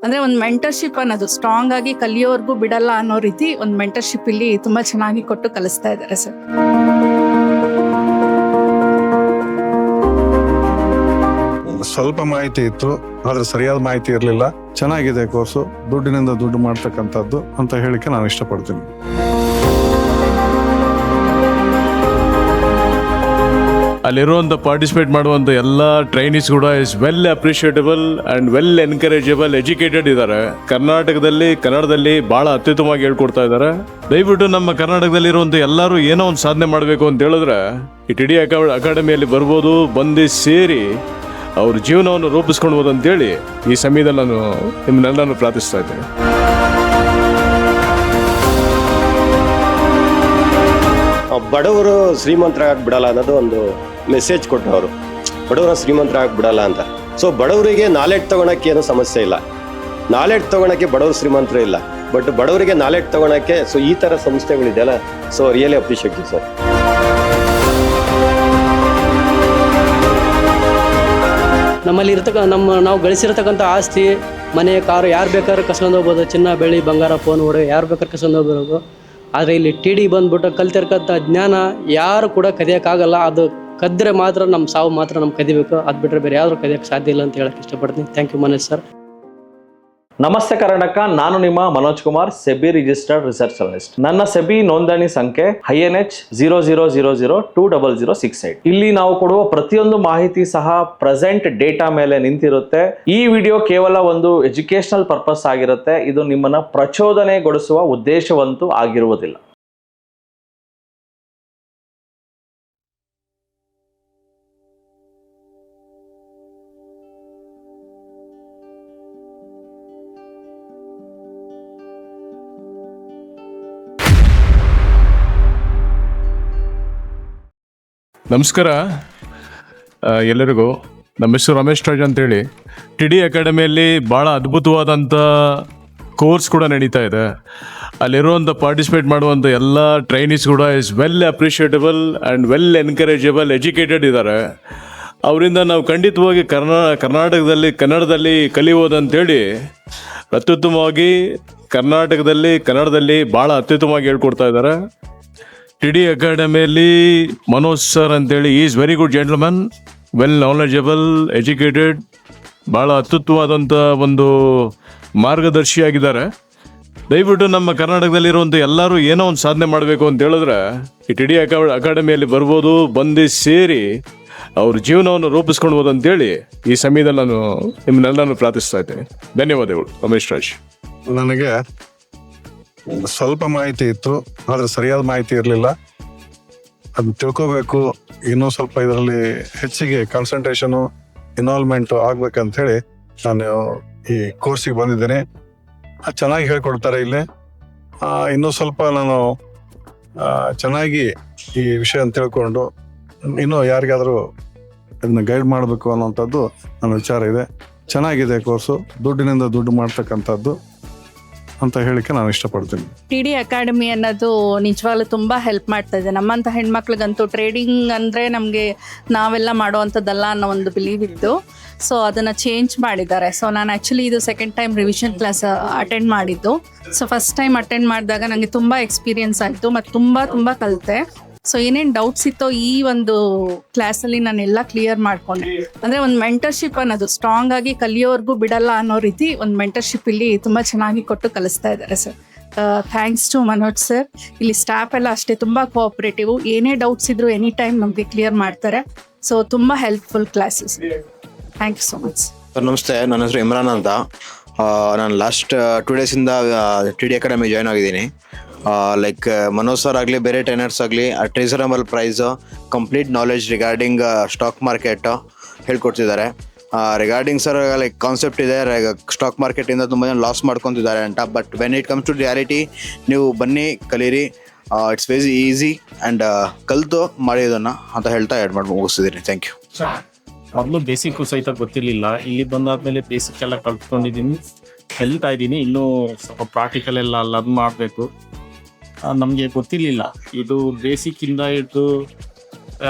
ಅಂದರೆ ಒಂದು ಮೆಂಟರ್ಶಿಪ್ ಅನ್ನೋದು ಸ್ಟ್ರಾಂಗ್ ಆಗಿ ಕಲಿಯೋರ್ಗೂ ಬಿಡಲ್ಲ ಅನ್ನೋ ರೀತಿ ಒಂದು ಮೆಂಟರ್ಶಿಪ್ ಇಲ್ಲಿ ತುಂಬ ಚೆನ್ನಾಗಿ ಕೊಟ್ಟು ಕಲಿಸ್ತಾ ಇದ್ದಾರೆ ಸರ್. ಸ್ವಲ್ಪ ಮಾಹಿತಿ ಇತ್ತು, ಆದ್ರೆ ಸರಿಯಾದ ಮಾಹಿತಿ ಇರಲಿಲ್ಲ. ಚೆನ್ನಾಗಿದೆ ಕೋರ್ಸು, ದುಡ್ಡಿನಿಂದ ದುಡ್ಡು ಮಾಡ್ತಕ್ಕಂಥದ್ದು ಅಂತ ಹೇಳಿಕೆ ನಾನು ಇಷ್ಟಪಡ್ತೀನಿ. ಅಲ್ಲಿರುವಂಥ ಪಾರ್ಟಿಸಿಪೇಟ್ ಮಾಡುವಂಥ ಎಲ್ಲ ಟ್ರೈನೀಸ್ ಕೂಡ is well appreciable and well encourageable, educated ಇದ್ದಾರೆ. ಕನ್ನಡದಲ್ಲಿ ಭಾಳ ಅತ್ಯುತ್ತಮವಾಗಿ ಹೇಳ್ಕೊಡ್ತಾ ಇದ್ದಾರೆ. ದಯವಿಟ್ಟು ನಮ್ಮ ಕರ್ನಾಟಕದಲ್ಲಿರುವಂಥ ಎಲ್ಲರೂ ಏನೋ ಒಂದು ಸಾಧನೆ ಮಾಡಬೇಕು ಅಂತ ಹೇಳಿದ್ರೆ ಈ ಟಿ ಡಿ ಅಕಾಡೆಮಿಯಲ್ಲಿ ಬರ್ಬೋದು, ಬಂದು ಸೇರಿ ಅವ್ರ ಜೀವನವನ್ನು ರೂಪಿಸ್ಕೊಳ್ಬೋದು ಅಂತೇಳಿ ಈ ಸಮಯದಲ್ಲಿ ನಾನು ನಿಮ್ಮನ್ನೆಲ್ಲರೂ ಪ್ರಾರ್ಥಿಸ್ತಾ ಇದ್ದೇನೆ. ಬಡವರು ಶ್ರೀಮಂತರಾಗಿ ಬಿಡಲ್ಲ ಅನ್ನೋದು ಒಂದು ಮೆಸೇಜ್ ಕೊಟ್ಟರು ಅವರು. ಬಡವರು ಶ್ರೀಮಂತರಾಗಿ ಬಿಡಲ್ಲ ಅಂತ. ಸೊ ಬಡವರಿಗೆ ನಾಲೆಡ್ಜ್ ತಗೊಳಕ್ಕೆ ಏನೂ ಸಮಸ್ಯೆ ಇಲ್ಲ. ನಾಲೆಡ್ಜ್ ತಗೊಳಕ್ಕೆ ಬಡವರು ಶ್ರೀಮಂತರು ಇಲ್ಲ, ಬಟ್ ಬಡವರಿಗೆ ನಾಲೆಡ್ಜ್ ತಗೊಳಕ್ಕೆ ಸೊ ಈ ಥರ ಸಂಸ್ಥೆಗಳಿದೆಯಲ್ಲ, ಸೊ ರಿಯಲಿ ಅಪ್ರಿಷಿಯೇಟ್ ಸರ್. ನಮ್ಮಲ್ಲಿ ನಾವು ಗಳಿಸಿರತಕ್ಕಂಥ ಆಸ್ತಿ, ಮನೆ, ಕಾರು ಯಾರು ಬೇಕಾದ್ರೂ ಕಸ್ಕೊಂಡು ಹೋಗ್ಬೋದು. ಚಿನ್ನ, ಬೆಳ್ಳಿ, ಬಂಗಾರ, ಫೋನ್, ಒಡವೆ ಯಾರು ಬೇಕಾದ್ರೂ ಕಸ್ಕೊಂಡು ಹೋಗ್ಬೋದು. ಆದರೆ ಇಲ್ಲಿ ಟಿ ಡಿ ಬಂದ್ಬಿಟ್ಟು ಕಲ್ತಿರ್ತಕ್ಕಂಥ ಜ್ಞಾನ ಯಾರು ಕೂಡ ಕದಿಯೋಕ್ಕಾಗಲ್ಲ. ಅದು ಕದ್ರೆ ಮಾತ್ರ ನಮ್ಮ ಸಾವು ಮಾತ್ರ ನಮ್ಗೆ ಕದಿಬೇಕು. ಅದು ಬಿಟ್ಟರೆ ಬೇರೆ ಯಾರು ಕದಿಯೋಕ್ಕೆ ಸಾಧ್ಯ ಇಲ್ಲ ಅಂತ ಹೇಳಕ್ಕೆ ಇಷ್ಟಪಡ್ತೀನಿ. Thank you Manoj sir. ನಮಸ್ತೆ ಕರ್ನಾಟಕ, ನಾನು ನಿಮ್ಮ Manoj Kumar, SEBI registered research analyst. ನನ್ನ ಸೆಬಿ ನೋಂದಣಿ ಸಂಖ್ಯೆ INH 00002068. ಇಲ್ಲಿ ನಾವು ಕೊಡುವ ಪ್ರತಿಯೊಂದು ಮಾಹಿತಿ ಸಹ ಪ್ರೆಸೆಂಟ್ ಡೇಟಾ ಮೇಲೆ ನಿಂತಿರುತ್ತೆ. ಈ ವಿಡಿಯೋ ಕೇವಲ ಒಂದು ಎಜುಕೇಶನಲ್ ಪರ್ಪಸ್ ಆಗಿರುತ್ತೆ. ಇದು ನಿಮ್ಮನ್ನ ಪ್ರಚೋದನೆಗೊಳಿಸುವ ಉದ್ದೇಶವಂತೂ ಆಗಿರುವುದಿಲ್ಲ. ನಮಸ್ಕಾರ ಎಲ್ಲರಿಗೂ. ನಮ್ಮ ಹೆಸರು ರಮೇಶ್ ರಾಜ್ ಅಂತೇಳಿ. ಟಿ ಡಿ ಅಕಾಡೆಮಿಯಲ್ಲಿ ಭಾಳ ಅದ್ಭುತವಾದಂಥ ಕೋರ್ಸ್ ಕೂಡ ನಡೀತಾ ಇದೆ. ಅಲ್ಲಿರುವಂಥ ಪಾರ್ಟಿಸಿಪೇಟ್ ಮಾಡುವಂಥ ಎಲ್ಲ ಟ್ರೈನೀಸ್ ಕೂಡ is well appreciable and well encourageable, educated ಇದ್ದಾರೆ. ಅವರಿಂದ ನಾವು ಖಂಡಿತವಾಗಿ ಕನ್ನಡದಲ್ಲಿ ಕಲಿಯೋದಂತೇಳಿ ಅತ್ಯುತ್ತಮವಾಗಿ ಕನ್ನಡದಲ್ಲಿ ಭಾಳ ಅತ್ಯುತ್ತಮವಾಗಿ ಹೇಳ್ಕೊಡ್ತಾ ಇದ್ದಾರೆ. ಟಿ ಡಿ ಅಕಾಡೆಮಿಯಲ್ಲಿ ಮನೋಜ್ ಸರ್ ಅಂತೇಳಿ is very good gentleman, well knowledgeable, educated, ಭಾಳ ಅತ್ಯುತ್ತಮವಾದಂಥ ಒಂದು ಮಾರ್ಗದರ್ಶಿಯಾಗಿದ್ದಾರೆ. ದಯವಿಟ್ಟು ನಮ್ಮ ಕರ್ನಾಟಕದಲ್ಲಿರುವಂಥ ಎಲ್ಲರೂ ಏನೋ ಒಂದು ಸಾಧನೆ ಮಾಡಬೇಕು ಅಂತ ಹೇಳಿದ್ರೆ ಈ ಟಿ ಡಿ ಅಕಾಡೆಮಿಯಲ್ಲಿ ಬರ್ಬೋದು, ಬಂದು ಸೇರಿ ಅವ್ರ ಜೀವನವನ್ನು ರೂಪಿಸ್ಕೊಳ್ಬೋದು ಅಂತೇಳಿ ಈ ಸಮಯದಲ್ಲಿ ನಾನು ನಿಮ್ಮನ್ನೆಲ್ಲರೂ ಪ್ರಾರ್ಥಿಸ್ತಾ ಇದ್ದೇನೆ. ಧನ್ಯವಾದಗಳು. ರಮೇಶ್ ರಾಜ್. ನನಗೆ ಸ್ವಲ್ಪ ಮಾಹಿತಿ ಇತ್ತು, ಆದ್ರೆ ಸರಿಯಾದ ಮಾಹಿತಿ ಇರಲಿಲ್ಲ. ಅದು ತಿಳ್ಕೋಬೇಕು, ಇನ್ನೂ ಸ್ವಲ್ಪ ಇದರಲ್ಲಿ ಹೆಚ್ಚಿಗೆ ಕಾನ್ಸಂಟ್ರೇಷನು, ಇನ್ವಾಲ್ವ್ಮೆಂಟು ಆಗ್ಬೇಕಂತ ಹೇಳಿ ನಾನು ಈ ಕೋರ್ಸಿಗೆ ಬಂದಿದ್ದೇನೆ. ಚೆನ್ನಾಗಿ ಹೇಳ್ಕೊಡ್ತಾರೆ ಇಲ್ಲಿ. ಇನ್ನೂ ಸ್ವಲ್ಪ ನಾನು ಚೆನ್ನಾಗಿ ಈ ವಿಷಯ ತಿಳ್ಕೊಂಡು ಇನ್ನೂ ಯಾರಿಗಾದರೂ ಅದನ್ನ ಗೈಡ್ ಮಾಡಬೇಕು ಅನ್ನೋಂಥದ್ದು ನನ್ನ ವಿಚಾರ ಇದೆ. ಚೆನ್ನಾಗಿದೆ ಕೋರ್ಸು, ದುಡ್ಡಿನಿಂದ ದುಡ್ಡು ಮಾಡ್ತಕ್ಕಂಥದ್ದು ಅಂತ ಹೇಳಿಕೆ ನಾನು ಇಷ್ಟಪಡ್ತೀನಿ. ಟಿ ಡಿ ಅಕಾಡೆಮಿ ಅನ್ನೋದು ನಿಜವಾಗ್ಲೂ ತುಂಬ ಹೆಲ್ಪ್ ಮಾಡ್ತಾ ಇದೆ. ನಮ್ಮಂಥ ಹೆಣ್ಮಕ್ಳಿಗಂತೂ ಟ್ರೇಡಿಂಗ್ ಅಂದರೆ ನಮಗೆ ನಾವೆಲ್ಲ ಮಾಡುವಂಥದ್ದಲ್ಲ ಅನ್ನೋ ಒಂದು ಬಿಲೀವ್ ಇತ್ತು. ಸೊ ಅದನ್ನು ಚೇಂಜ್ ಮಾಡಿದ್ದಾರೆ. ಸೊ ನಾನು ಆ್ಯಕ್ಚುಲಿ ಇದು second time revision class attend ಮಾಡಿದ್ದು. ಸೊ ಫಸ್ಟ್ ಟೈಮ್ ಅಟೆಂಡ್ ಮಾಡಿದಾಗ ನನಗೆ ತುಂಬ ಎಕ್ಸ್ಪೀರಿಯನ್ಸ್ ಆಯಿತು ಮತ್ತು ತುಂಬ ಕಲಿತೆ. ಸೊ ಏನೇನು ಡೌಟ್ಸ್ ಇತ್ತೋ ಈ ಒಂದು ಕ್ಲಾಸಲ್ಲಿ ನಾನೆಲ್ಲ ಕ್ಲಿಯರ್ ಮಾಡಿಕೊಂಡೆ. ಅಂದರೆ ಒಂದು ಮೆಂಟರ್ಶಿಪ್ ಅನ್ನೋದು ಸ್ಟ್ರಾಂಗ್ ಆಗಿ ಕಲಿಯೋರ್ಗೂ ಬಿಡಲ್ಲ ಅನ್ನೋ ರೀತಿ ಒಂದು ಮೆಂಟರ್ಶಿಪ್ ಇಲ್ಲಿ ತುಂಬ ಚೆನ್ನಾಗಿ ಕೊಟ್ಟು ಕಲಿಸ್ತಾ ಇದ್ದಾರೆ sir. Thanks to Manoj sir. ಇಲ್ಲಿ ಸ್ಟಾಫ್ ಎಲ್ಲ ಅಷ್ಟೇ ತುಂಬ ಕೋಆಪ್ರೇಟಿವ್. ಏನೇ ಡೌಟ್ಸ್ ಇದ್ರೂ ಎನಿ ಟೈಮ್ ನಮಗೆ ಕ್ಲಿಯರ್ ಮಾಡ್ತಾರೆ. ಸೊ ತುಂಬ helpful classes. Thank you so much sir. ನಮಸ್ತೆ, ನನ್ನ ಹೆಸರು ಇಮ್ರಾನ್ ಅಂತ. ನಾನು ಲಾಸ್ಟ್ 2 ಡೇಸಿಂದ ಟಿ ಡಿ ಅಕಾಡೆಮಿ ಜಾಯ್ನ್ ಆಗಿದ್ದೀನಿ. ಲೈಕ್ ಮನೋಜ್ ಸರ್ ಆಗಲಿ, ಬೇರೆ ಟ್ರೈನರ್ಸ್ ಆಗಲಿ, reasonable price, complete knowledge regarding stock market ಹೇಳ್ಕೊಡ್ತಿದ್ದಾರೆ. ರಿಗಾರ್ಡಿಂಗ್ ಸರ್ ಲೈಕ್ ಕಾನ್ಸೆಪ್ಟ್ ಇದೆ, ಸ್ಟಾಕ್ ಮಾರ್ಕೆಟಿಂದ ತುಂಬ ಜನ ಲಾಸ್ ಮಾಡ್ಕೊತಿದ್ದಾರೆ ಅಂತ. But when it comes to reality, ನೀವು ಬನ್ನಿ ಕಲೀರಿ, ಇಟ್ಸ್ ವೆರಿ ಈಸಿ ಆ್ಯಂಡ್ ಕಲಿತು ಮಾಡೋದನ್ನು ಅಂತ ಹೇಳ್ತಾ ಆ್ಯಡ್ ಮಾಡಿ ಮುಗಿಸ್ತಿದ್ದೀನಿ. Thank you. ಮೊದಲು ಬೇಸಿಕ್ಕು ಸಹಿತ ಗೊತ್ತಿರಲಿಲ್ಲ. ಇಲ್ಲಿ ಬಂದಾದ್ಮೇಲೆ ಬೇಸಿಕ್ ಎಲ್ಲ ಕಲ್ತ್ಕೊಂಡಿದ್ದೀನಿ, ಕಲಿತಾ ಇದ್ದೀನಿ. ಇನ್ನೂ ಸ್ವಲ್ಪ ಪ್ರಾಕ್ಟಿಕಲ್ ಎಲ್ಲ ಲರ್ನ್ ಮಾಡಬೇಕು. ನಮಗೆ ಗೊತ್ತಿರಲಿಲ್ಲ ಇದು ಬೇಸಿಕ್ಕಿಂದ ಹಿಡಿದು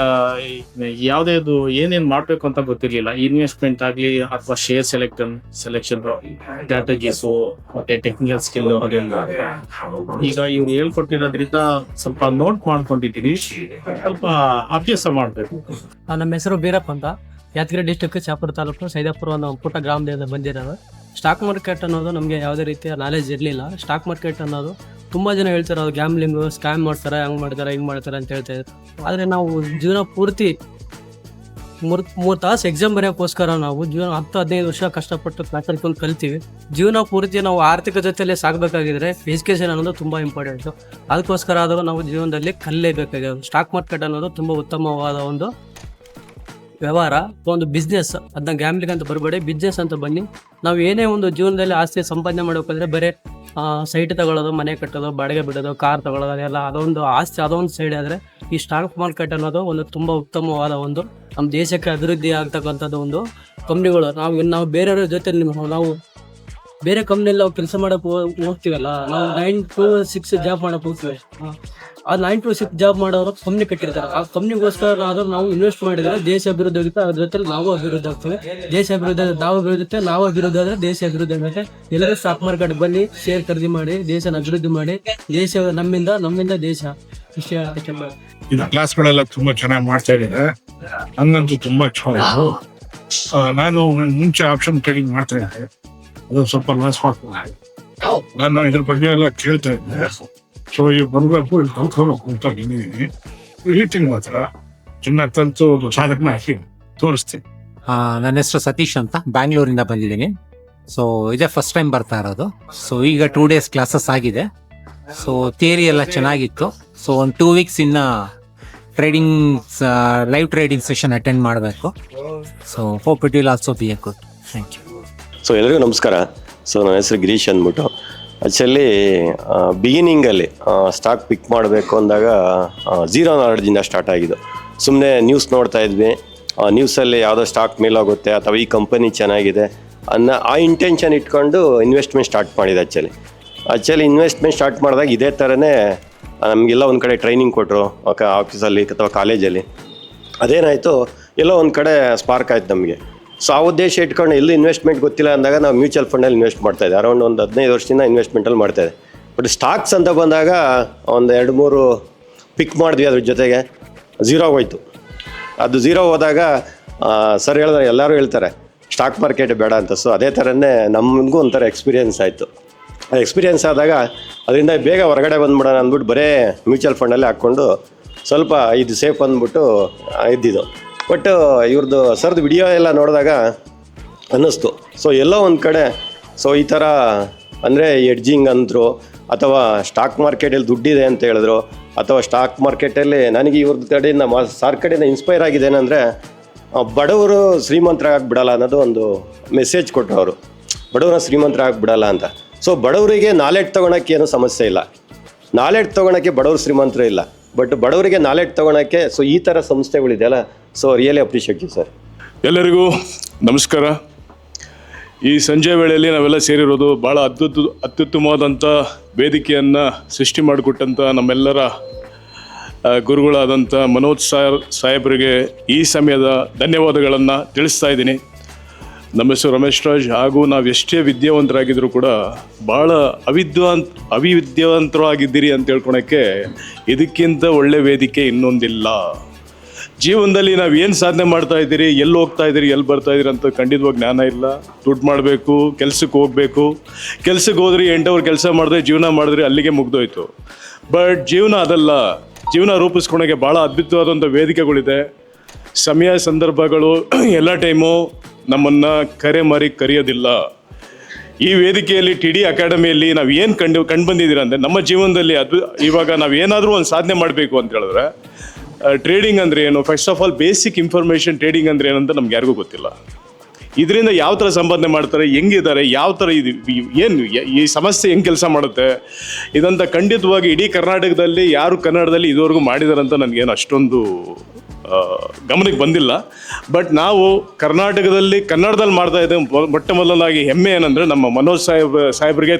ಯಾವುದೇದು ಏನೇನು ಮಾಡಬೇಕು ಅಂತ ಗೊತ್ತಿರಲಿಲ್ಲ. ಇನ್ವೆಸ್ಟ್ಮೆಂಟ್ ಆಗಲಿ ಅಥವಾ ಶೇರ್ ಸೆಲೆಕ್ಷನ್ ಸ್ಟ್ರಾಟಜೀಸು ಮತ್ತೆ ಟೆಕ್ನಿಕಲ್ ಸ್ಕಿಲ್ ಈಗ ಇವ್ರು ಹೇಳ್ಕೊಟ್ಟಿರೋದ್ರಿಂದ ಸ್ವಲ್ಪ ನೋಟ್ ಮಾಡ್ಕೊಂಡಿದ್ದೀನಿ, ಸ್ವಲ್ಪ ಅಭ್ಯಾಸ ಮಾಡಬೇಕು. ನಮ್ಮ ಹೆಸರು ಬೀರಪ್ಪ ಅಂತ, ಯಾದಗಿರಿ ಡಿಸ್ಟಿಕ್ ಚಾಪುರ ತಾಲೂಕು ಸೈದಾಪುರ ಅನ್ನೋ ಪುಟ್ಟ ಗ್ರಾಮದಿಂದ ಬಂದಿರೋದು. ಸ್ಟಾಕ್ ಮಾರ್ಕೆಟ್ ಅನ್ನೋದು ನಮಗೆ ಯಾವುದೇ ರೀತಿಯ ನಾಲೆಜ್ ಇರಲಿಲ್ಲ. ಸ್ಟಾಕ್ ಮಾರ್ಕೆಟ್ ಅನ್ನೋದು ತುಂಬ ಜನ ಹೇಳ್ತಾರೆ ಅದು ಗ್ಯಾಮ್ಲಿಂಗು, ಸ್ಕ್ಯಾಮ್ ಮಾಡ್ತಾರೆ, ಹಂಗೆ ಮಾಡ್ತಾರೆ, ಹಿಂಗೆ ಮಾಡ್ತಾರೆ ಅಂತ ಹೇಳ್ತಾ ಇದ್ರು. ಆದರೆ ನಾವು ಜೀವನ ಪೂರ್ತಿ ಮೂರು ತಾಸು ಎಕ್ಸಾಮ್ ಬರೆಯೋಕ್ಕೋಸ್ಕರ ನಾವು ಜೀವನ 10-15 ವರ್ಷ ಕಷ್ಟಪಟ್ಟು ಕ್ಲಾಸಲ್ಲಿ ಕಲ್ತೀವಿ. ಜೀವನ ಪೂರ್ತಿ ನಾವು ಆರ್ಥಿಕ ಜೊತೆಯಲ್ಲಿ ಸಾಗಬೇಕಾಗಿದ್ರೆ ಎಜುಕೇಷನ್ ಅನ್ನೋದು ತುಂಬ ಇಂಪಾರ್ಟೆಂಟು. ಅದಕ್ಕೋಸ್ಕರ ಆದರೂ ನಾವು ಜೀವನದಲ್ಲಿ ಕಲಿಯಲೇಬೇಕಾಗಿದೆ. ಸ್ಟಾಕ್ ಮಾರ್ಕೆಟ್ ಅನ್ನೋದು ತುಂಬ ಉತ್ತಮವಾದ ಒಂದು ವ್ಯವಹಾರ, ಒಂದು ಬಿಸ್ನೆಸ್. ಅದನ್ನ ಗ್ಯಾಮ್ಲಿಂಗ್ ಅಂತ ಬರಬೇಡಿ, ಬಿಸ್ನೆಸ್ ಅಂತ ಬನ್ನಿ. ನಾವು ಏನೇ ಒಂದು ಜೀವನದಲ್ಲಿ ಆಸ್ತಿ ಸಂಪಾದನೆ ಮಾಡಬೇಕಂದ್ರೆ ಬರೀ ಸೈಟ್ ತಗೊಳ್ಳೋದು, ಮನೆ ಕಟ್ಟೋದು, ಬಾಡಿಗೆ ಬಿಡೋದು, ಕಾರ್ ತಗೊಳ್ಳೋದು, ಅದೆಲ್ಲ ಅದೊಂದು ಆಸ್ತಿ, ಅದೊಂದು ಸೈಡ್. ಆದರೆ ಈ ಸ್ಟಾಕ್ ಮಾರ್ಕೆಟ್ ಅನ್ನೋದು ಒಂದು ತುಂಬ ಉತ್ತಮವಾದ ಒಂದು ನಮ್ಮ ದೇಶಕ್ಕೆ ಅಭಿವೃದ್ಧಿ ಆಗ್ತಕ್ಕಂಥದ್ದು ಒಂದು ಕಂಪ್ನಿಗಳು. ನಾವು ಬೇರೆಯವ್ರ ಜೊತೆ ನಾವು ಬೇರೆ ಕಂಪ್ನಿಯಲ್ಲಿ ನಾವು ಕೆಲಸ ಮಾಡೋಕೆ ಹೋಗ್ತೀವಲ್ಲ, ನಾವು 9 to 6 ಜಾಬ್ ಮಾಡೋಕೆ ಹೋಗ್ತೀವಿ. ಆ 9 to 6 ಜಾಬ್ ಮಾಡೋರು ಕಂಪ್ನಿ ಕಟ್ಟಿರ್ತಾರೆ. ಆ ಕಂಪ್ನಿಗೋಸ್ಕರ ಆದರೂ ನಾವು ಇನ್ವೆಸ್ಟ್ ಮಾಡಿದರೆ ದೇಶ ಅಭಿವೃದ್ಧಿ ಆಗುತ್ತೆ, ಅದ್ರ ಜೊತೆ ನಾವು ಅಭಿವೃದ್ಧಿ ಆಗ್ತೇವೆ. ದೇಶ ಅಭಿವೃದ್ಧಿ ಆದರೆ ನಾವು ಅಭಿವೃದ್ಧಿ, ನಾವು ಅಭಿವೃದ್ಧಿ ಆದರೆ ದೇಶ ಅಭಿವೃದ್ಧಿ ಆಗುತ್ತೆ. ಎಲ್ಲರೂ ಸ್ಟಾಕ್ ಮಾರ್ಕೆಟ್ ಬನ್ನಿ, ಶೇರ್ ಖರೀದಿ ಮಾಡಿ, ದೇಶನ ಅಭಿವೃದ್ಧಿ ಮಾಡಿ. ದೇಶ ನಮ್ಮಿಂದ ದೇಶ. ಇಷ್ಟೇ ಇದು ಕ್ಲಾಸ್ಗಳೆಲ್ಲ ತುಂಬಾ ಚೆನ್ನಾಗಿ ಮಾಡ್ತಾ ಇದ್ದಾರೆ, ಹಂಗಂತೂ ತುಂಬಾ ಚೆನ್ನಾಗಿ. ನಾನು ಮುಂಚೆ ಆಪ್ಷನ್ ಟ್ರೇಡಿಂಗ್ ಮಾಡ್ತಾ ಇದ್ದೆ, ಅದು ಸ್ವಲ್ಪ ಲಾಸ್ ಮಾಡ್ತೀನಿ. ನಾನು ಇದ್ರ ಬಗ್ಗೆ ಎಲ್ಲ ಕೇಳ್ತಾ ಇದ್ದೆ. ಸೊ ಈಗ ಬರ್ಬೇಕು, ಇಲ್ಲಿ ಕಲ್ತ್ಕೊಬೇಕು ಅಂತ ಬಂದಿದ್ದೀನಿ. ಹೇಳ್ತೀನಿ ಮಾತ್ರ ಚೆನ್ನಾಗಿ ಕಲ್ತು ಸಾಧಕನ ಹಾಕಿ ತೋರಿಸ್ತೀನಿ. ನನ್ನ ಹೆಸರು ಸತೀಶ್ ಅಂತ, ಬ್ಯಾಂಗ್ಳೂರಿಂದ ಬಂದಿದ್ದೀನಿ. ಸೊ ಇದೇ ಫಸ್ಟ್ ಟೈಮ್ ಬರ್ತಾ ಇರೋದು. ಸೊ ಈಗ 2 days ಕ್ಲಾಸಸ್ ಆಗಿದೆ. ಸೊ ಥಿಯರಿ ಎಲ್ಲ ಚೆನ್ನಾಗಿತ್ತು. ಸೊ ಒಂದು 2 weeks ಇನ್ನ trading live trading session attend ಮಾಡಬೇಕು. So hope it will also be a good. Thank you. So ಎಲ್ಲರಿಗೂ ನಮಸ್ಕಾರ. ಸೊ ನನ್ನ ಹೆಸರು ಗಿರೀಶ್ ಅಂದ್ಬಿಟ್ಟು. ಆ್ಯಕ್ಚುಲಿ ಬಿಗಿನಿಂಗಲ್ಲಿ ಸ್ಟಾಕ್ ಪಿಕ್ ಮಾಡಬೇಕು ಅಂದಾಗ ಝೀರೋ ನಾಲೆಡ್ಜಿಂದ ಸ್ಟಾರ್ಟ್ ಆಗಿದ್ದು. ಸುಮ್ಮನೆ ನ್ಯೂಸ್ ನೋಡ್ತಾ ಇದ್ವಿ, ನ್ಯೂಸಲ್ಲಿ ಯಾವುದೋ ಸ್ಟಾಕ್ ಮೇಲಾಗುತ್ತೆ ಅಥವಾ ಈ ಕಂಪನಿ ಚೆನ್ನಾಗಿದೆ ಅನ್ನೋ ಆ ಇಂಟೆನ್ಷನ್ ಇಟ್ಕೊಂಡು ಇನ್ವೆಸ್ಟ್ಮೆಂಟ್ ಸ್ಟಾರ್ಟ್ ಮಾಡಿದೆ. ಆ್ಯಕ್ಚುಲಿ ಇನ್ವೆಸ್ಟ್ಮೆಂಟ್ ಸ್ಟಾರ್ಟ್ ಮಾಡಿದಾಗ ಇದೇ ಥರನೇ ನಮಗೆಲ್ಲ ಒಂದು ಕಡೆ ಟ್ರೈನಿಂಗ್ ಕೊಟ್ಟರು, ಆಫೀಸಲ್ಲಿ ಅಥವಾ ಕಾಲೇಜಲ್ಲಿ. ಅದೇನಾಯಿತು, ಎಲ್ಲೋ ಒಂದು ಕಡೆ ಸ್ಪಾರ್ಕ್ ಆಯ್ತು ನಮಗೆ. ಸೊ ಆ ಉದ್ದೇಶ ಇಟ್ಕೊಂಡು ಎಲ್ಲೂ ಇನ್ವೆಸ್ಟ್ಮೆಂಟ್ ಗೊತ್ತಿಲ್ಲ ಅಂದಾಗ ನಾವು ಮ್ಯೂಚುವಲ್ ಫಂಡಲ್ಲಿ ಇನ್ವೆಸ್ಟ್ ಮಾಡ್ತಾಯಿದ್ದೆ. ಅರೌಂಡ್ ಒಂದು 15 ವರ್ಷದಿಂದ ಇನ್ವೆಸ್ಟ್ಮೆಂಟಲ್ಲಿ ಮಾಡ್ತಾಯಿದ್ದೆ. ಬಟ್ ಸ್ಟಾಕ್ಸ್ ಅಂತ ಬಂದಾಗ ಒಂದು 2-3 ಪಿಕ್ ಮಾಡಿದ್ವಿ, ಅದ್ರ ಜೊತೆಗೆ ಝೀರೋ ಹೋಯ್ತು. ಅದು ಝೀರೋ ಹೋದಾಗ ಸರ್ ಹೇಳಿದ್ರೆ ಎಲ್ಲರೂ ಹೇಳ್ತಾರೆ ಸ್ಟಾಕ್ ಮಾರ್ಕೆಟ್ ಬೇಡ ಅಂತ. ಸೊ ಅದೇ ಥರನೇ ನಮಗೂ ಒಂಥರ ಎಕ್ಸ್ಪೀರಿಯೆನ್ಸ್ ಆಯಿತು. ಆ ಎಕ್ಸ್ಪೀರಿಯೆನ್ಸ್ ಆದಾಗ ಅದರಿಂದ ಬೇಗ ಹೊರಗಡೆ ಬಂದ್ಬಿಡೋಣ ಅಂದ್ಬಿಟ್ಟು ಬರೀ ಮ್ಯೂಚುವಲ್ ಫಂಡಲ್ಲೇ ಹಾಕ್ಕೊಂಡು ಸ್ವಲ್ಪ ಇದು ಸೇಫ್ ಅಂದ್ಬಿಟ್ಟು ಇದ್ದಿದ್ದು. ಬಟ್ ಇವ್ರದ್ದು ಸರ್ದು ವಿಡಿಯೋ ಎಲ್ಲ ನೋಡಿದಾಗ ಅನ್ನಿಸ್ತು, ಸೊ ಎಲ್ಲೋ ಒಂದು ಕಡೆ ಸೊ ಈ ಥರ ಅಂದರೆ ಎಡ್ಜಿಂಗ್ ಅಂದರು ಅಥವಾ ಸ್ಟಾಕ್ ಮಾರ್ಕೆಟಲ್ಲಿ ದುಡ್ಡಿದೆ ಅಂತ ಹೇಳಿದ್ರು, ಅಥವಾ ಸ್ಟಾಕ್ ಮಾರ್ಕೆಟಲ್ಲಿ ನನಗೆ ಇವ್ರದ್ದು ಕಡೆಯಿಂದ ಸಾರ್ ಕಡೆಯಿಂದ ಇನ್ಸ್ಪೈರ್ ಆಗಿದೆ ಏನಂದರೆ ಬಡವರು ಶ್ರೀಮಂತರಾಗ್ಬಿಡಲ್ಲ ಅನ್ನೋದು ಒಂದು ಮೆಸೇಜ್ ಕೊಟ್ಟರು ಅವರು. ಬಡವರ ಶ್ರೀಮಂತರಾಗ್ಬಿಡಲ್ಲ ಅಂತ. ಸೊ ಬಡವರಿಗೆ ನಾಲೆಡ್ಜ್ ತೊಗೊಳಕ್ಕೆ ಏನೂ ಸಮಸ್ಯೆ ಇಲ್ಲ, ನಾಲೆಡ್ಜ್ ತೊಗೊಳಕ್ಕೆ ಬಡವರು ಶ್ರೀಮಂತರು ಇಲ್ಲ. ಬಟ್ ಬಡವರಿಗೆ ನಾಲೆಡ್ಜ್ ತೊಗೊಳಕ್ಕೆ ಸೊ ಈ ಥರ ಸಂಸ್ಥೆಗಳಿದೆಯಲ್ಲ, so really appreciate you sir. ಎಲ್ಲರಿಗೂ ನಮಸ್ಕಾರ. ಈ ಸಂಜೆ ವೇಳೆಯಲ್ಲಿ ನಾವೆಲ್ಲ ಸೇರಿರೋದು ಭಾಳ ಅತ್ಯುತ್ತಮವಾದಂಥ ವೇದಿಕೆಯನ್ನು ಸೃಷ್ಟಿ ಮಾಡಿಕೊಟ್ಟಂಥ ನಮ್ಮೆಲ್ಲರ ಗುರುಗಳಾದಂಥ ಮನೋಜ್ ಸಾಹೇಬರಿಗೆ ಈ ಸಮಯದ ಧನ್ಯವಾದಗಳನ್ನು ತಿಳಿಸ್ತಾ ಇದ್ದೀನಿ. ನಮ್ಮ ಹೆಸರು ರಮೇಶ್ ರಾಜ್. ಹಾಗೂ ನಾವು ಎಷ್ಟೇ ವಿದ್ಯಾವಂತರಾಗಿದ್ದರೂ ಕೂಡ ಭಾಳ ಅವಿದ್ಯಾವಂತರು ಆಗಿದ್ದೀರಿ ಅಂತ ಹೇಳ್ಕೊಳಕ್ಕೆ ಇದಕ್ಕಿಂತ ಒಳ್ಳೆ ವೇದಿಕೆ ಇನ್ನೊಂದಿಲ್ಲ. ಜೀವನದಲ್ಲಿ ನಾವು ಏನು ಸಾಧನೆ ಮಾಡ್ತಾ ಇದ್ದೀರಿ, ಎಲ್ಲಿ ಹೋಗ್ತಾ ಇದ್ದೀರಿ, ಎಲ್ಲಿ ಬರ್ತಾ ಇದ್ದೀರಿ ಅಂತ ಖಂಡಿತವಾಗಿ ಜ್ಞಾನ ಇಲ್ಲ. ದುಡ್ಡು ಮಾಡಬೇಕು, ಕೆಲ್ಸಕ್ಕೆ ಹೋಗಬೇಕು, ಕೆಲ್ಸಕ್ಕೆ ಹೋದ್ರಿ 8 hour ಕೆಲಸ ಮಾಡಿದ್ರೆ ಜೀವನ ಮಾಡಿದ್ರೆ ಅಲ್ಲಿಗೆ ಮುಗ್ದೋಯ್ತು. ಬಟ್ ಜೀವನ ಅದಲ್ಲ. ಜೀವನ ರೂಪಿಸ್ಕೊಳಕ್ಕೆ ಭಾಳ ಅದ್ಭುತವಾದಂಥ ವೇದಿಕೆಗಳಿದೆ. ಸಮಯ ಸಂದರ್ಭಗಳು ಎಲ್ಲ ಟೈಮು ನಮ್ಮನ್ನು ಕರೆಯೋದಿಲ್ಲ. ಈ ವೇದಿಕೆಯಲ್ಲಿ TD ಅಕಾಡೆಮಿಯಲ್ಲಿ ನಾವು ಏನು ಕಂಡು ಬಂದಿದ್ದೀರ ಅಂದರೆ, ನಮ್ಮ ಜೀವನದಲ್ಲಿ ಇವಾಗ ನಾವು ಏನಾದರೂ ಒಂದು ಸಾಧನೆ ಮಾಡಬೇಕು ಅಂತ ಹೇಳಿದ್ರೆ ಟ್ರೇಡಿಂಗ್ ಅಂದರೆ ಏನು, first of all basic information trading ಅಂದರೆ ಏನಂತ ನಮ್ಗೆ ಯಾರಿಗೂ ಗೊತ್ತಿಲ್ಲ. ಇದರಿಂದ ಯಾವ ಥರ ಸಂಪಾದನೆ ಮಾಡ್ತಾರೆ, ಹೆಂಗಿದ್ದಾರೆ, ಯಾವ ಥರ ಇದು ಏನು ಈ ಸಮಸ್ಯೆ ಹೆಂಗೆ ಕೆಲಸ ಮಾಡುತ್ತೆ ಇದಂತ ಖಂಡಿತವಾಗಿ ಇಡೀ ಕರ್ನಾಟಕದಲ್ಲಿ ಯಾರು ಕನ್ನಡದಲ್ಲಿ ಇದುವರೆಗೂ ಮಾಡಿದಾರಂತ ನನಗೇನು ಅಷ್ಟೊಂದು ಗಮನಕ್ಕೆ ಬಂದಿಲ್ಲ. ಬಟ್ ನಾವು ಕರ್ನಾಟಕದಲ್ಲಿ ಕನ್ನಡದಲ್ಲಿ ಮಾಡ್ತಾ ಇದ್ದೇವೆ. ಮೊಟ್ಟ ಮೊದಲನಾಗಿ ಹೆಮ್ಮೆ ಏನಂದರೆ ನಮ್ಮ ಮನೋಜ್ ಸಾಹೇಬ್ರಿಗೆ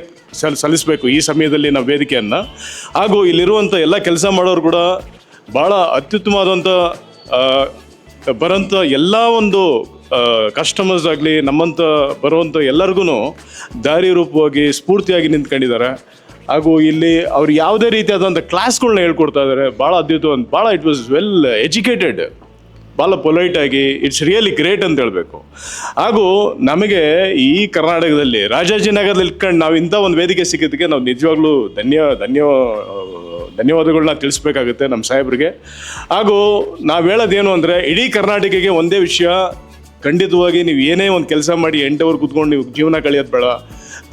ಸಲ್ಲಿಸಬೇಕು ಈ ಸಮಯದಲ್ಲಿ ನಾವು ವೇದಿಕೆಯನ್ನು. ಹಾಗೂ ಇಲ್ಲಿರುವಂಥ ಎಲ್ಲ ಕೆಲಸ ಮಾಡೋರು ಕೂಡ ಭಾಳ ಅತ್ಯುತ್ತಮವಾದಂಥ ಬರೋಂಥ ಎಲ್ಲ ಒಂದು ಕಸ್ಟಮರ್ಸ್ ಆಗಲಿ ನಮ್ಮಂಥ ಬರುವಂಥ ಎಲ್ಲರಿಗೂ ದಾರಿ ರೂಪವಾಗಿ ಸ್ಫೂರ್ತಿಯಾಗಿ ನಿಂತ್ಕೊಂಡಿದ್ದಾರೆ. ಹಾಗೂ ಇಲ್ಲಿ ಅವ್ರು ಯಾವುದೇ ರೀತಿಯಾದಂಥ ಕ್ಲಾಸ್ಗಳನ್ನ ಹೇಳ್ಕೊಡ್ತಾ ಇದ್ದಾರೆ. ಭಾಳ ಅದ್ಭುತ, ಭಾಳ ಇಟ್ ವಾಸ್ ವೆಲ್ ಎಜುಕೇಟೆಡ್, ಭಾಳ ಪೊಲೈಟಾಗಿ, ಇಟ್ಸ್ ರಿಯಲಿ ಗ್ರೇಟ್ ಅಂತ ಹೇಳಬೇಕು. ಹಾಗೂ ನಮಗೆ ಈ ಕರ್ನಾಟಕದಲ್ಲಿ ರಾಜಾಜಿನಗರದಲ್ಲಿ ಇಟ್ಕೊಂಡು ನಾವು ಇಂಥ ಒಂದು ವೇದಿಕೆ ಸಿಕ್ಕಿದ್ದಕ್ಕೆ ನಾವು ನಿಜವಾಗ್ಲೂ ಧನ್ಯವಾದಗಳನ್ನ ತಿಳಿಸ್ಬೇಕಾಗುತ್ತೆ ನಮ್ಮ ಸಾಹೇಬ್ರಿಗೆ. ಹಾಗೂ ನಾವು ಹೇಳೋದೇನು ಅಂದರೆ, ಇಡೀ ಕರ್ನಾಟಕಕ್ಕೆ ಒಂದೇ ವಿಷಯ, ಖಂಡಿತವಾಗಿ ನೀವು ಏನೇ ಒಂದು ಕೆಲಸ ಮಾಡಿ 8 ಅವರ್ ಕೂತ್ಕೊಂಡು ನೀವು ಜೀವನ ಕಳೆಯೋದು ಬೇಡ.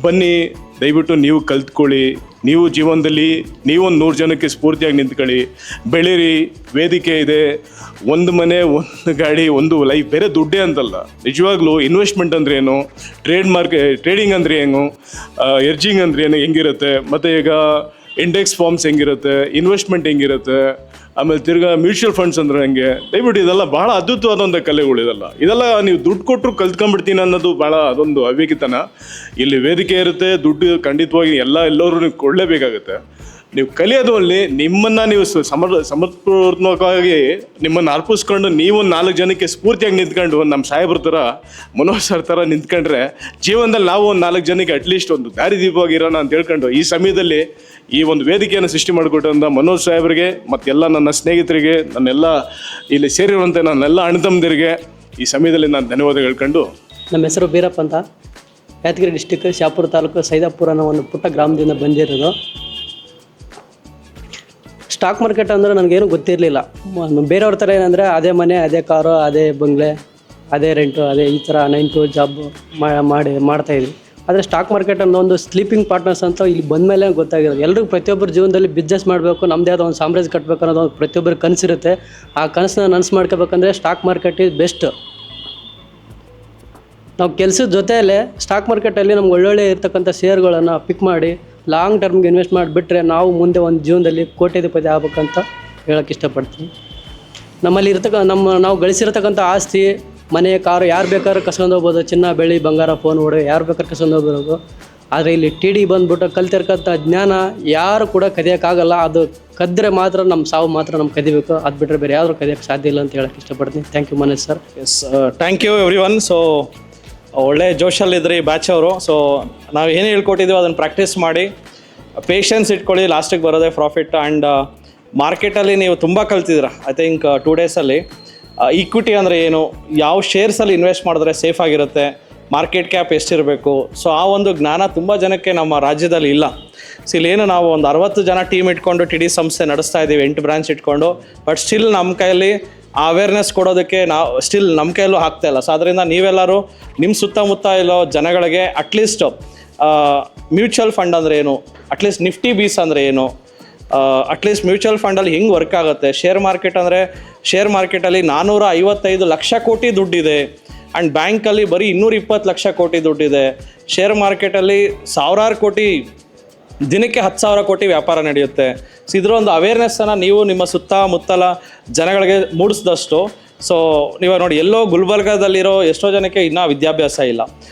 ಬನ್ನಿ, ದಯವಿಟ್ಟು ನೀವು ಕಲ್ತ್ಕೊಳ್ಳಿ, ನೀವು ಜೀವನದಲ್ಲಿ ನೀವೊಂದು 100 ಜನಕ್ಕೆ ಸ್ಫೂರ್ತಿಯಾಗಿ ನಿಂತ್ಕೊಳ್ಳಿ, ಬೆಳೀರಿ. ವೇದಿಕೆ ಇದೆ, ಒಂದು ಮನೆ, ಒಂದು ಗಾಡಿ, ಒಂದು ಲೈಫ್, ಬೇರೆ ದುಡ್ಡೇ ಅಂತಲ್ಲ. ನಿಜವಾಗ್ಲೂ ಇನ್ವೆಸ್ಟ್ಮೆಂಟ್ ಅಂದರೆ ಏನು, ಟ್ರೇಡಿಂಗ್ ಅಂದರೆ ಏನು, ಎರ್ಜಿಂಗ್ ಅಂದರೆ ಏನು, ಹೆಂಗಿರುತ್ತೆ, ಮತ್ತು ಈಗ ಇಂಡೆಕ್ಸ್ ಫಾರ್ಮ್ಸ್ ಹೆಂಗಿರುತ್ತೆ, ಇನ್ವೆಸ್ಟ್ಮೆಂಟ್ ಹೆಂಗಿರುತ್ತೆ, ಆಮೇಲೆ ತಿರ್ಗಾ ಮ್ಯೂಚುವಲ್ ಫಂಡ್ಸ್ ಅಂದ್ರೆ ಹೆಂಗೆ, ದಯವಿಟ್ಟು ಇದೆಲ್ಲ ಭಾಳ ಅದ್ಭುತವಾದಂಥ ಕಲೆಗಳು. ಇದೆಲ್ಲ ನೀವು ದುಡ್ಡು ಕೊಟ್ಟರು ಕಲ್ತ್ಕೊಂಡ್ಬಿಡ್ತೀನಿ ಅನ್ನೋದು ಭಾಳ ಅದೊಂದು ಅವಿವೇಕಿತನ. ಇಲ್ಲಿ ವೇದಿಕೆ ಇರುತ್ತೆ, ದುಡ್ಡು ಖಂಡಿತವಾಗಿ ಎಲ್ಲರೂ ನೀವು ಕೊಡಲೇಬೇಕಾಗುತ್ತೆ. ನೀವು ಕಲಿಯೋದು ಅಲ್ಲಿ ನಿಮ್ಮನ್ನು ನೀವು ಸಮರ್ಪೂರ್ಣವಾಗಿ ನಿಮ್ಮನ್ನು ಅರ್ಪಿಸ್ಕೊಂಡು ನೀವು 4 ಜನಕ್ಕೆ ಸ್ಫೂರ್ತಿಯಾಗಿ ನಿಂತ್ಕೊಂಡು ನಮ್ಮ ಸಾಹೇಬ್ರ ಥರ, ಮನೋಜ್ ಸರ್ ಥರ ನಿಂತ್ಕೊಂಡ್ರೆ ಜೀವನದಲ್ಲಿ ನಾವು ಒಂದು 4 ಜನಕ್ಕೆ ಅಟ್ಲೀಸ್ಟ್ ಒಂದು ದಾರಿದೀಪವಾಗಿರೋಣ ಅಂತ ಹೇಳ್ಕೊಂಡು ಈ ಸಮಯದಲ್ಲಿ ಈ ಒಂದು ವೇದಿಕೆಯನ್ನು ಸೃಷ್ಟಿ ಮಾಡಿಕೊಟ್ಟಂಥ ಮನೋಜ್ ಸಾಹೇಬ್ರಿಗೆ ಮತ್ತೆಲ್ಲ ನನ್ನ ಸ್ನೇಹಿತರಿಗೆ, ನನ್ನೆಲ್ಲ ಇಲ್ಲಿ ಸೇರಿರುವಂಥ ನನ್ನೆಲ್ಲ ಅಣ್ಣತಮ್ಮಂದಿರಿಗೆ ಈ ಸಮಯದಲ್ಲಿ ನಾನು ಧನ್ಯವಾದ ಹೇಳ್ಕೊಂಡು. ನಮ್ಮ ಹೆಸರು ಬೀರಪ್ಪ ಅಂತ, ಯಾದಗಿರಿ ಡಿಸ್ಟಿಕ್ ಶಾಪುರ ತಾಲೂಕು ಸೈದಾಪುರ ಅನ್ನೋ ಒಂದು ಪುಟ್ಟ ಗ್ರಾಮದಿಂದ ಬಂದಿರೋದು. ಸ್ಟಾಕ್ ಮಾರ್ಕೆಟ್ ಅಂದರೆ ನನಗೇನು ಗೊತ್ತಿರಲಿಲ್ಲ. ಬೇರೆಯವ್ರ ಥರ ಏನಂದರೆ ಅದೇ ಮನೆ, ಅದೇ ಕಾರು, ಅದೇ ಬಂಗ್ಲೆ, ಅದೇ ರೆಂಟು, ಅದೇ ಈ ಥರ 9 to ಜಾಬ್ ಮಾಡ್ತಾಯಿದ್ವಿ. ಆದರೆ ಸ್ಟಾಕ್ ಮಾರ್ಕೆಟ್ ಅನ್ನೋ ಒಂದು ಸ್ಲೀಪಿಂಗ್ ಪಾರ್ಟ್ನರ್ಸ್ ಅಂತ ಇಲ್ಲಿ ಬಂದಮೇಲೆ ಗೊತ್ತಾಗಿರೋದು. ಎಲ್ರಿಗೂ ಪ್ರತಿಯೊಬ್ಬರ ಜೀವನದಲ್ಲಿ ಬಿಸ್ನೆಸ್ ಮಾಡಬೇಕು, ನಮ್ಮದೇ ಆದ ಒಂದು ಸಾಮ್ರಾಜ್ಯ ಕಟ್ಟಬೇಕು ಅನ್ನೋದು ಒಂದು ಪ್ರತಿಯೊಬ್ಬರ ಕನಸಿರುತ್ತೆ. ಆ ಕನಸನ್ನ ನನಸು ಮಾಡ್ಕೋಬೇಕಂದ್ರೆ ಸ್ಟಾಕ್ ಮಾರ್ಕೆಟ್ ಇಸ್ ಬೆಸ್ಟ್. ನಾವು ಕೆಲಸದ ಜೊತೆಯಲ್ಲೇ ಸ್ಟಾಕ್ ಮಾರ್ಕೆಟಲ್ಲಿ ನಮ್ಗೆ ಒಳ್ಳೊಳ್ಳೆ ಇರ್ತಕ್ಕಂಥ ಶೇರ್ಗಳನ್ನು ಪಿಕ್ ಮಾಡಿ ಲಾಂಗ್ ಟರ್ಮ್ಗೆ ಇನ್ವೆಸ್ಟ್ ಮಾಡಿಬಿಟ್ರೆ ನಾವು ಮುಂದೆ ಒಂದು ಜೀವನದಲ್ಲಿ ಕೋಟ್ಯಾಧಿಪತಿ ಆಗ್ಬೇಕಂತ ಹೇಳೋಕ್ಕೆ ಇಷ್ಟಪಡ್ತೀನಿ. ನಮ್ಮಲ್ಲಿ ನಾವು ಗಳಿಸಿರ್ತಕ್ಕಂಥ ಆಸ್ತಿ, ಮನೆ, ಕಾರು ಯಾರು ಬೇಕಾದ್ರೂ ಕಸ್ಕೊಂಡು ಹೋಗ್ಬೋದು. ಚಿನ್ನ, ಬೆಳ್ಳಿ, ಬಂಗಾರ, ಫೋನ್, ಒಡವೆ ಯಾರು ಬೇಕಾದ್ರೂ ಕಸ್ಕೊಂಡು ಹೋಗ್ಬೋದು. ಆದರೆ ಇಲ್ಲಿ TD ಬಂದುಬಿಟ್ಟು ಕಲ್ತಿರ್ತಕ್ಕಂಥ ಜ್ಞಾನ ಯಾರು ಕೂಡ ಕದಿಯೋಕ್ಕಾಗಲ್ಲ. ಅದು ಕದ್ದರೆ ಮಾತ್ರ ನಮ್ಮ ಸಾವು ಮಾತ್ರ ನಮ್ಗೆ ಕದಿಬೇಕು. ಅದು ಬಿಟ್ಟರೆ ಬೇರೆ ಯಾರು ಕದಿಯೋಕ್ಕೆ ಸಾಧ್ಯ ಇಲ್ಲ ಅಂತ ಹೇಳೋಕ್ಕೆ ಇಷ್ಟಪಡ್ತೀನಿ. Thank you Manoj sir. Yes, thank you everyone. So ಒಳ್ಳೆ ಜೋಶಲ್ಲಿದ್ರಿ ಬ್ಯಾಚ್ ಅವರು. ಸೊ ನಾವು ಏನು ಹೇಳ್ಕೊಟ್ಟಿದ್ದೀವಿ ಅದನ್ನು ಪ್ರಾಕ್ಟೀಸ್ ಮಾಡಿ, ಪೇಷನ್ಸ್ ಇಟ್ಕೊಳ್ಳಿ, ಲಾಸ್ಟಿಗೆ ಬರೋದೇ ಪ್ರಾಫಿಟ್. ಆ್ಯಂಡ್ ಮಾರ್ಕೆಟಲ್ಲಿ ನೀವು ತುಂಬ ಕಲ್ತಿದ್ದೀರ. ಐ ಥಿಂಕ್ 2 ಡೇಸಲ್ಲಿ ಈಕ್ವಿಟಿ ಅಂದರೆ ಏನು, ಯಾವ ಶೇರ್ಸಲ್ಲಿ ಇನ್ವೆಸ್ಟ್ ಮಾಡಿದ್ರೆ ಸೇಫ್ ಆಗಿರುತ್ತೆ, ಮಾರ್ಕೆಟ್ ಕ್ಯಾಪ್ ಎಷ್ಟಿರಬೇಕು. ಸೊ ಆ ಒಂದು ಜ್ಞಾನ ತುಂಬ ಜನಕ್ಕೆ ನಮ್ಮ ರಾಜ್ಯದಲ್ಲಿ ಇಲ್ಲ. ಸೊ ಇಲ್ಲೇನು ನಾವು ಒಂದು 60 ಜನ ಟೀಮ್ ಇಟ್ಕೊಂಡು TD ಸಂಸ್ಥೆ ನಡೆಸ್ತಾ ಇದ್ದೀವಿ, 8 ಬ್ರಾಂಚ್ ಇಟ್ಕೊಂಡು. ಬಟ್ ಸ್ಟಿಲ್ ನಮ್ಮ ಕೈಯಲ್ಲಿ ಆ ಅವೇರ್ನೆಸ್ ಕೊಡೋದಕ್ಕೆ ನಮ್ಮ ಕೈಯಲ್ಲೂ ಆಗ್ತಾಯಿಲ್ಲ. ಸೊ ಅದರಿಂದ ನೀವೆಲ್ಲರೂ ನಿಮ್ಮ ಸುತ್ತಮುತ್ತ ಇರೋ ಜನಗಳಿಗೆ ಅಟ್ಲೀಸ್ಟ್ ಮ್ಯೂಚುವಲ್ ಫಂಡ್ ಅಂದರೆ ಏನು, ಅಟ್ಲೀಸ್ಟ್ ನಿಫ್ಟಿ ಬೀಸ್ ಅಂದರೆ ಏನು, ಅಟ್ಲೀಸ್ಟ್ ಮ್ಯೂಚುವಲ್ ಫಂಡಲ್ಲಿ ಹೆಂಗೆ ವರ್ಕ್ ಆಗುತ್ತೆ, ಶೇರ್ ಮಾರ್ಕೆಟ್ ಅಂದರೆ ಶೇರ್ ಮಾರ್ಕೆಟಲ್ಲಿ 455 ಲಕ್ಷ ಕೋಟಿ ದುಡ್ಡಿದೆ. ಆ್ಯಂಡ್ ಬ್ಯಾಂಕಲ್ಲಿ ಬರೀ 220 ಲಕ್ಷ ಕೋಟಿ ದುಡ್ಡಿದೆ. ಶೇರ್ ಮಾರ್ಕೆಟಲ್ಲಿ ಸಾವಿರಾರು ಕೋಟಿ, ದಿನಕ್ಕೆ 10,000 ಕೋಟಿ ವ್ಯಾಪಾರ ನಡೆಯುತ್ತೆ. ಸೊ ಇದರ ಒಂದು ಅವೇರ್ನೆಸ್ಸನ್ನು ನೀವು ನಿಮ್ಮ ಸುತ್ತಮುತ್ತಲ ಜನಗಳಿಗೆ ಮೂಡಿಸಿದಷ್ಟು, ಸೊ ನೀವು ನೋಡಿ, ಎಲ್ಲೋ ಗುಲ್ಬರ್ಗಾದಲ್ಲಿರೋ ಎಷ್ಟೋ ಜನಕ್ಕೆ ಇನ್ನೂ ವಿದ್ಯಾಭ್ಯಾಸ ಇಲ್ಲ,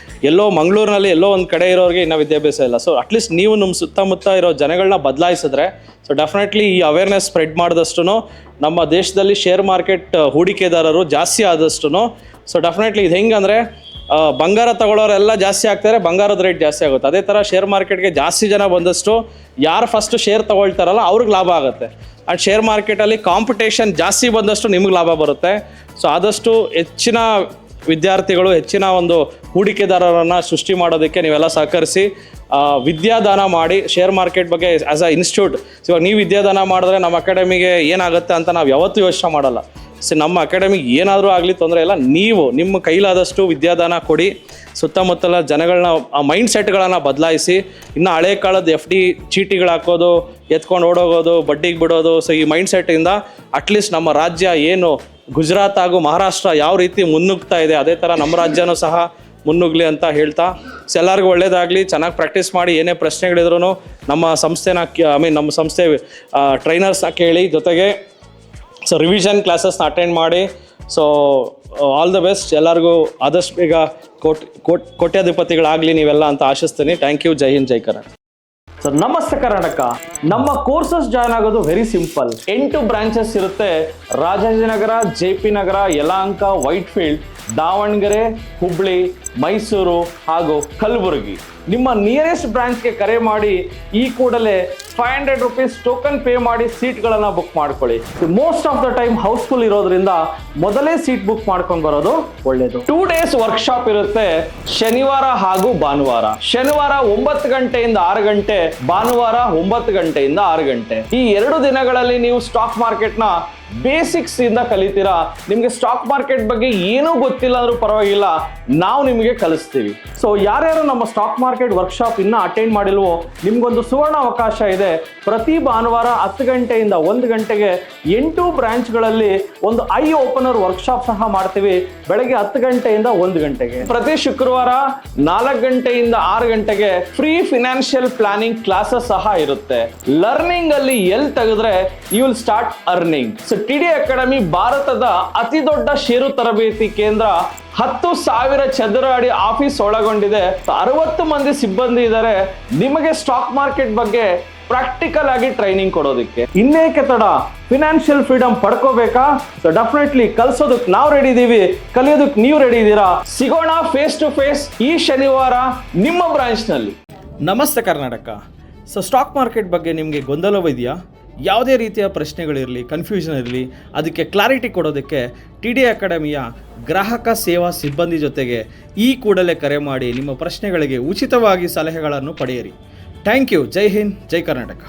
ಎಲ್ಲೋ ಮಂಗಳೂರಿನಲ್ಲಿ ಎಲ್ಲೋ ಒಂದು ಕಡೆ ಇರೋರಿಗೆ ಇನ್ನೂ ವಿದ್ಯಾಭ್ಯಾಸ ಇಲ್ಲ. ಸೊ ಅಟ್ಲೀಸ್ಟ್ ನೀವು ನಿಮ್ಮ ಸುತ್ತಮುತ್ತ ಇರೋ ಜನಗಳನ್ನ ಬದಲಾಯಿಸಿದ್ರೆ, ಸೊ ಡೆಫಿನೆಟ್ಲಿ ಈ ಅವೇರ್ನೆಸ್ ಸ್ಪ್ರೆಡ್ ಮಾಡಿದಷ್ಟು ನಮ್ಮ ದೇಶದಲ್ಲಿ ಶೇರ್ ಮಾರ್ಕೆಟ್ ಹೂಡಿಕೆದಾರರು ಜಾಸ್ತಿ ಆದಷ್ಟು, ಸೊ ಡೆಫಿನೆಟ್ಲಿ ಇದು ಹೆಂಗೆ ಅಂದರೆ ಬಂಗಾರ ತಗೊಳ್ಳೋರೆಲ್ಲ ಜಾಸ್ತಿ ಆಗ್ತಾರೆ, ಬಂಗಾರದ ರೇಟ್ ಜಾಸ್ತಿ ಆಗುತ್ತೆ. ಅದೇ ಥರ ಶೇರ್ ಮಾರ್ಕೆಟ್ಗೆ ಜಾಸ್ತಿ ಜನ ಬಂದಷ್ಟು ಯಾರು ಫಸ್ಟ್ ಶೇರ್ ತೊಗೊಳ್ತಾರಲ್ಲ ಅವ್ರಿಗೆ ಲಾಭ ಆಗುತ್ತೆ. ಆ್ಯಂಡ್ ಶೇರ್ ಮಾರ್ಕೆಟಲ್ಲಿ ಕಾಂಪಿಟೇಷನ್ ಜಾಸ್ತಿ ಬಂದಷ್ಟು ನಿಮ್ಗೆ ಲಾಭ ಬರುತ್ತೆ. ಸೊ ಆದಷ್ಟು ಹೆಚ್ಚಿನ ವಿದ್ಯಾರ್ಥಿಗಳು, ಹೆಚ್ಚಿನ ಒಂದು ಹೂಡಿಕೆದಾರರನ್ನು ಸೃಷ್ಟಿ ಮಾಡೋದಕ್ಕೆ ನೀವೆಲ್ಲ ಸಹಕರಿಸಿ, ವಿದ್ಯಾದಾನ ಮಾಡಿ ಶೇರ್ ಮಾರ್ಕೆಟ್ ಬಗ್ಗೆ ಆ್ಯಸ್ ಅ ಇನ್ಸ್ಟಿಟ್ಯೂಟ್. ಸೊ ಇವಾಗ ನೀವು ವಿದ್ಯಾದಾನ ಮಾಡಿದ್ರೆ ನಮ್ಮ ಅಕಾಡೆಮಿಗೆ ಏನಾಗುತ್ತೆ ಅಂತ ನಾವು ಯಾವತ್ತೂ ಯೋಚನೆ ಮಾಡಲ್ಲ. ಸೊ ನಮ್ಮ ಅಕಾಡೆಮಿಗೆ ಏನಾದರೂ ಆಗಲಿ ತೊಂದರೆ ಇಲ್ಲ, ನೀವು ನಿಮ್ಮ ಕೈಲಾದಷ್ಟು ವಿದ್ಯಾದಾನ ಕೊಡಿ. ಸುತ್ತಮುತ್ತಲ ಜನಗಳನ್ನ ಮೈಂಡ್ ಸೆಟ್ಗಳನ್ನು ಬದಲಾಯಿಸಿ. ಇನ್ನು ಹಳೆ ಕಾಲದ FD ಚೀಟಿಗಳು ಹಾಕೋದು, ಎತ್ಕೊಂಡು ಓಡೋಗೋದು, ಬಡ್ಡಿಗೆ ಬಿಡೋದು, ಸೊ ಈ ಮೈಂಡ್ ಸೆಟ್ಟಿಂದ ಅಟ್ಲೀಸ್ಟ್ ನಮ್ಮ ರಾಜ್ಯ ಏನು ಗುಜರಾತ್ ಹಾಗೂ ಮಹಾರಾಷ್ಟ್ರ ಯಾವ ರೀತಿ ಮುನ್ನುಗ್ತಾ ಇದೆ, ಅದೇ ಥರ ನಮ್ಮ ರಾಜ್ಯನೂ ಸಹ ಮುನ್ನುಗ್ಲಿ ಅಂತ ಹೇಳ್ತಾ, ಸೊ ಎಲ್ಲರಿಗೂ ಒಳ್ಳೇದಾಗಲಿ. ಚೆನ್ನಾಗಿ ಪ್ರಾಕ್ಟೀಸ್ ಮಾಡಿ. ಏನೇ ಪ್ರಶ್ನೆಗಳಿದ್ರು ನಮ್ಮ ಸಂಸ್ಥೆನ ನಮ್ಮ ಸಂಸ್ಥೆ ಟ್ರೈನರ್ಸ್ನ ಕೇಳಿ, ಜೊತೆಗೆ ಸೊ ರಿವಿಷನ್ ಕ್ಲಾಸಸ್ನ ಅಟೆಂಡ್ ಮಾಡಿ. So all the best. ಎಲ್ಲರಿಗೂ ಆದಷ್ಟು ಬೇಗ ಕೋಟ್ಯಾಧಿಪತಿಗಳಾಗಲಿ ನೀವೆಲ್ಲ ಅಂತ ಆಶಿಸ್ತೀನಿ. Thank you. ಜೈ ಹಿಂದ್, ಜೈ ಕರ್ನಾಟಕ. ಸೊ ನಮಸ್ತೆ ಕರ್ನಾಟಕ. ನಮ್ಮ ಕೋರ್ಸಸ್ ಜಾಯ್ನ್ ಆಗೋದು ವೆರಿ ಸಿಂಪಲ್. 8 ಬ್ರಾಂಚಸ್ ಇರುತ್ತೆ. ರಾಜಾಜಿನಗರ, JP ನಗರ, ಯಲಹಂಕ, ವೈಟ್ಫೀಲ್ಡ್, ದಾವಣಗೆರೆ, ಹುಬ್ಳಿ, ಮೈಸೂರು ಹಾಗೂ ಕಲಬುರಗಿ. ನಿಮ್ಮ ನಿಯರೆಸ್ಟ್ ಬ್ರಾಂಚ್ಗೆ ಕರೆ ಮಾಡಿ ಈ ಕೂಡಲೇ 500 ರುಪೀಸ್ ಟೋಕನ್ ಪೇ ಮಾಡಿ ಸೀಟ್ಗಳನ್ನು ಬುಕ್ ಮಾಡ್ಕೊಳ್ಳಿ. Most of the time house full ಇರೋದ್ರಿಂದ ಮೊದಲೇ ಸೀಟ್ ಬುಕ್ ಮಾಡ್ಕೊಂಡು ಬರೋದು ಒಳ್ಳೇದು. 2 ಡೇಸ್ ವರ್ಕ್ಶಾಪ್ ಇರುತ್ತೆ, ಶನಿವಾರ ಹಾಗೂ ಭಾನುವಾರ. ಶನಿವಾರ 9 ಗಂಟೆಯಿಂದ 6 ಗಂಟೆ, ಭಾನುವಾರ 9 ಗಂಟೆಯಿಂದ 6 ಗಂಟೆ. ಈ 2 ದಿನಗಳಲ್ಲಿ ನೀವು ಸ್ಟಾಕ್ ಮಾರ್ಕೆಟ್ನ ಬೇಸಿಕ್ಸ್ ಇಂದ ಕಲಿತೀರಾ. ನಿಮ್ಗೆ ಸ್ಟಾಕ್ ಮಾರ್ಕೆಟ್ ಬಗ್ಗೆ ಏನೂ ಗೊತ್ತಿಲ್ಲ ಅಂದ್ರೂ ಪರವಾಗಿಲ್ಲ, ನಾವು ನಿಮಗೆ ಕಲಿಸ್ತೀವಿ. ಸೊ ಯಾರ್ಯಾರು ನಮ್ಮ ಸ್ಟಾಕ್ ಮಾರ್ಕೆಟ್ ವರ್ಕ್ಶಾಪ್ ಇನ್ನ ಅಟೆಂಡ್ ಮಾಡಿಲ್ವೋ ನಿಮ್ಗೊಂದು ಸುವರ್ಣ ಅವಕಾಶ ಇದೆ. ಪ್ರತಿ ಭಾನುವಾರ 10 ಗಂಟೆಯಿಂದ 1 ಗಂಟೆಗೆ 8 ಬ್ರಾಂಚ್ಗಳಲ್ಲಿ ಒಂದು ಐ ಓಪನರ್ ವರ್ಕ್ಶಾಪ್ ಸಹ ಮಾಡ್ತೀವಿ. ಬೆಳಗ್ಗೆ 10 ಗಂಟೆಯಿಂದ 1 ಗಂಟೆಗೆ. ಪ್ರತಿ ಶುಕ್ರವಾರ 4 ಗಂಟೆಯಿಂದ 6 ಗಂಟೆಗೆ ಫ್ರೀ ಫಿನಾನ್ಷಿಯಲ್ ಪ್ಲಾನಿಂಗ್ ಕ್ಲಾಸಸ್ ಸಹ ಇರುತ್ತೆ. ಲರ್ನಿಂಗ್ ಅಲ್ಲಿ ಎಲ್ಲಿ ತೆಗೆದ್ರೆ you will start earning. So TD academy ಭಾರತದ ಅತಿ ದೊಡ್ಡ ಷೇರು ತರಬೇತಿ ಕೇಂದ್ರ. 10,000 ಚದರ ಅಡಿ ಆಫೀಸ್ ಒಳಗೊಂಡಿದೆ. 60 ಮಂದಿ ಸಿಬ್ಬಂದಿ ಇದ್ದಾರೆ ನಿಮಗೆ ಸ್ಟಾಕ್ ಮಾರ್ಕೆಟ್ ಬಗ್ಗೆ ಪ್ರಾಕ್ಟಿಕಲ್ ಆಗಿ ಟ್ರೈನಿಂಗ್ ಕೊಡೋದಕ್ಕೆ. ಇನ್ನೇಕೆ ತಡ, ಫಿನಾನ್ಷಿಯಲ್ ಫ್ರೀಡಮ್ ಪಡ್ಕೋಬೇಕಾ? ಸೊ ಡೆಫಿನೆಟ್ಲಿ ಕಲ್ಸೋದಕ್ಕೆ ನಾವು ರೆಡಿ ಇದೀವಿ, ಕಲಿಯೋದಕ್ಕೆ ನೀವು ರೆಡಿ ಇದ್ದೀರಾ? ಸಿಗೋಣ ಫೇಸ್ ಟು ಫೇಸ್ ಈ ಶನಿವಾರ ನಿಮ್ಮ ಬ್ರಾಂಚ್ ನಲ್ಲಿ. ನಮಸ್ತೆ ಕರ್ನಾಟಕ. ಸೊ ಸ್ಟಾಕ್ ಮಾರ್ಕೆಟ್ ಬಗ್ಗೆ ನಿಮಗೆ ಗೊಂದಲವಿದೆಯಾ? ಯಾವುದೇ ರೀತಿಯ ಪ್ರಶ್ನೆಗಳಿರಲಿ, ಕನ್ಫ್ಯೂಷನ್ ಇರಲಿ, ಅದಕ್ಕೆ ಕ್ಲಾರಿಟಿ ಕೊಡೋದಕ್ಕೆ TD ಅಕಾಡೆಮಿಯ ಗ್ರಾಹಕ ಸೇವಾ ಸಿಬ್ಬಂದಿ ಜೊತೆಗೆ ಈ ಕೂಡಲೇ ಕರೆ ಮಾಡಿ ನಿಮ್ಮ ಪ್ರಶ್ನೆಗಳಿಗೆ ಉಚಿತವಾಗಿ ಸಲಹೆಗಳನ್ನು ಪಡೆಯಿರಿ. Thank you. ಜೈ ಹಿಂದ್, ಜೈ ಕರ್ನಾಟಕ.